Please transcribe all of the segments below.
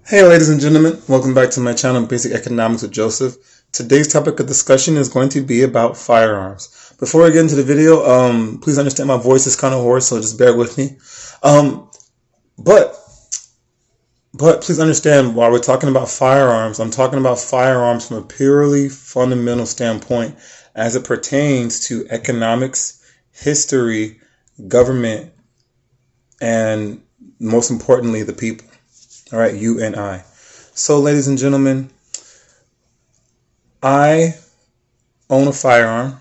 Hey ladies and gentlemen, welcome back to my channel Basic Economics with Joseph. Today's topic of discussion is going to be about firearms. Before I get into the video, please understand my voice is kind of hoarse, so just bear with me. But please understand, while we're talking about firearms, I'm talking about firearms from a purely fundamental standpoint as it pertains to economics, history, government, and most importantly, the people. All right, you and I. So, ladies and gentlemen, I own a firearm.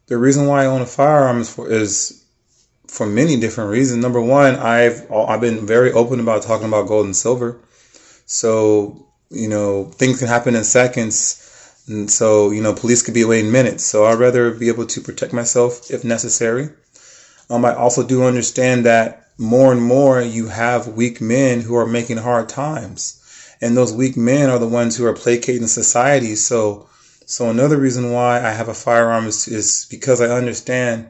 The reason why I own a firearm is for many different reasons. Number one, I've been very open about talking about gold and silver. So, things can happen in seconds. And so, police could be away in minutes. So I'd rather be able to protect myself if necessary. I also do understand that more and more you have weak men who are making hard times. And those weak men are the ones who are placating society. So another reason why I have a firearm is because I understand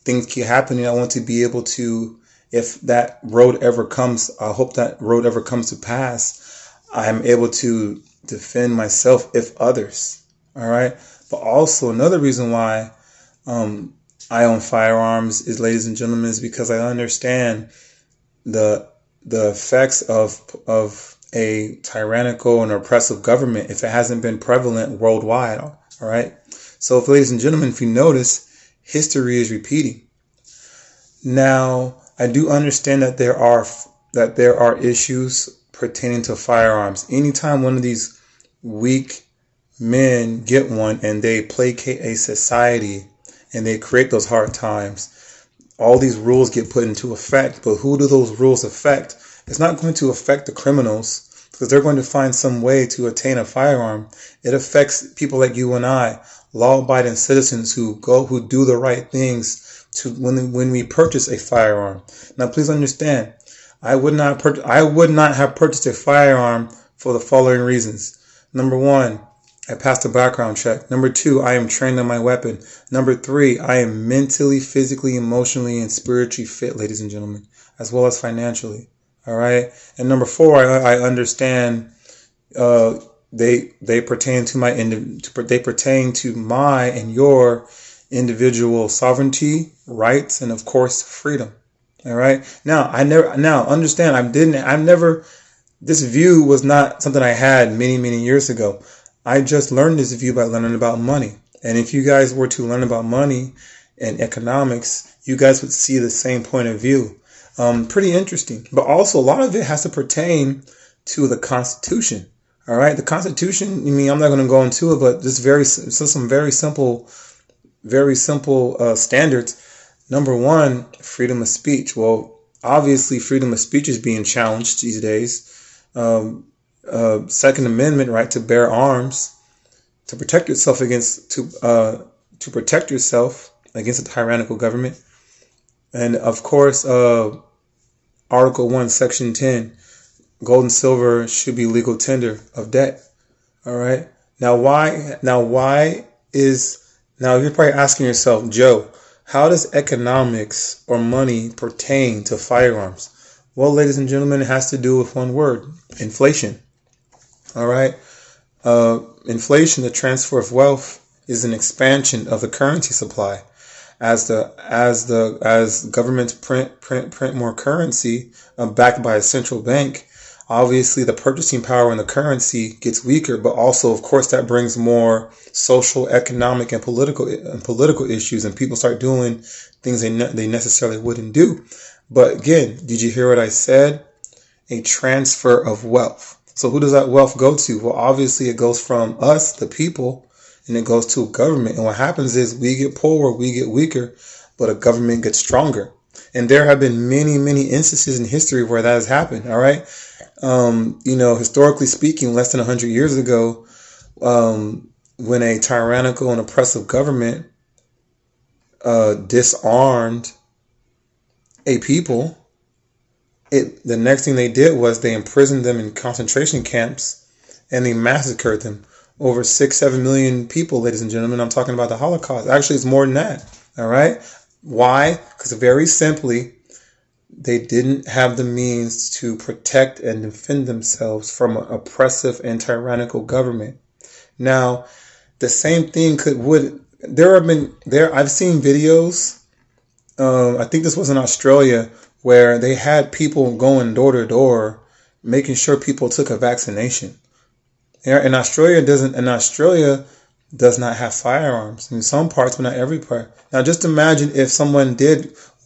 things keep happening. I want to be able to, if that road ever comes, I hope that road ever comes to pass, I'm able to defend myself if others. All right. But also another reason why I own firearms is, ladies and gentlemen, is because I understand the effects of a tyrannical and oppressive government if it hasn't been prevalent worldwide. All right. So, ladies and gentlemen, if you notice, history is repeating. Now, I do understand that there are issues pertaining to firearms. Anytime one of these weak men get one and they placate a society and they create those hard times, all these rules get put into effect. But who do those rules affect? It's not going to affect the criminals because they're going to find some way to attain a firearm. It affects people like you and I, law-abiding citizens who do the right things when we purchase a firearm. Now, please understand, I would not have purchased a firearm for the following reasons. Number one, I passed a background check. Number two, I am trained on my weapon. Number three, I am mentally, physically, emotionally, and spiritually fit, ladies and gentlemen, as well as financially. All right. And number four, I understand they pertain to my and your individual sovereignty, rights, and of course freedom. All right. Now understand, this view was not something I had many years ago. I just learned this view by learning about money. And if you guys were to learn about money and economics, you guys would see the same point of view. Pretty interesting. But also, a lot of it has to pertain to the Constitution. All right. The Constitution, I'm not going to go into it, but some very simple standards. Number one, freedom of speech. Well, obviously, freedom of speech is being challenged these days. Second Amendment right to bear arms, to protect yourself against a tyrannical government, and of course, Article 1, Section 10, gold and silver should be legal tender of debt. All right. Now you're probably asking yourself, Joe, how does economics or money pertain to firearms? Well, ladies and gentlemen, it has to do with one word: inflation. All right. Inflation, the transfer of wealth, is an expansion of the currency supply. As governments print more currency backed by a central bank, obviously the purchasing power in the currency gets weaker. But also, of course, that brings more social, economic, and political issues, and people start doing things they necessarily wouldn't do. But again, did you hear what I said? A transfer of wealth. So who does that wealth go to? Well, obviously it goes from us, the people, and it goes to government. And what happens is we get poorer, we get weaker, but a government gets stronger. And there have been many instances in history where that has happened. All right. Historically speaking, less than 100 years ago, when a tyrannical and oppressive government disarmed a people, the next thing they did was they imprisoned them in concentration camps and they massacred them. Over 6-7 million people, ladies and gentlemen. I'm talking about the Holocaust. Actually, it's more than that. All right. Why? Because very simply, they didn't have the means to protect and defend themselves from an oppressive and tyrannical government. Now, the same thing I've seen videos. I think this was in Australia where they had people going door to door, making sure people took a vaccination. And Australia does not have firearms in some parts, but not every part. Now, just imagine if someone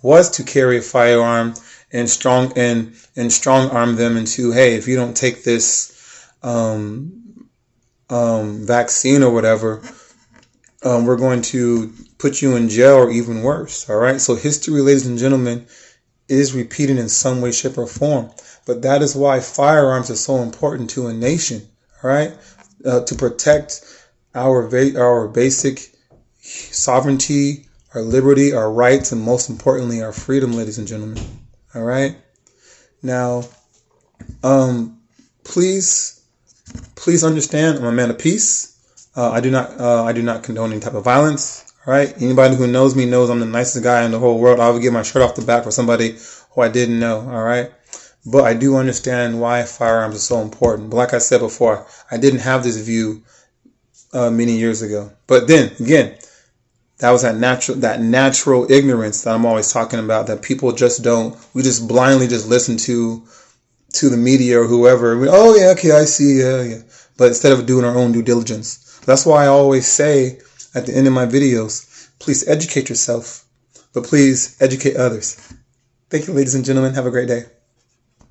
was to carry a firearm and strong arm them into, hey, if you don't take this vaccine or whatever, we're going to put you in jail or even worse. All right. So history, ladies and gentlemen, is repeated in some way, shape, or form. But that is why firearms are so important to a nation. All right. To protect our basic sovereignty, our liberty, our rights, and most importantly, our freedom, ladies and gentlemen. All right. Now, please understand, I'm a man of peace. I do not condone any type of violence. All right. Anybody who knows me knows I'm the nicest guy in the whole world. I would give my shirt off the back for somebody who I didn't know. All right. But I do understand why firearms are so important. But like I said before, I didn't have this view many years ago. But then again, that was that natural ignorance that I'm always talking about, that people just don't. We just blindly just listen to the media or whoever. Oh yeah, okay, I see, yeah. But instead of doing our own due diligence, that's why I always say at the end of my videos, please educate yourself, but please educate others. Thank you, ladies and gentlemen. Have a great day.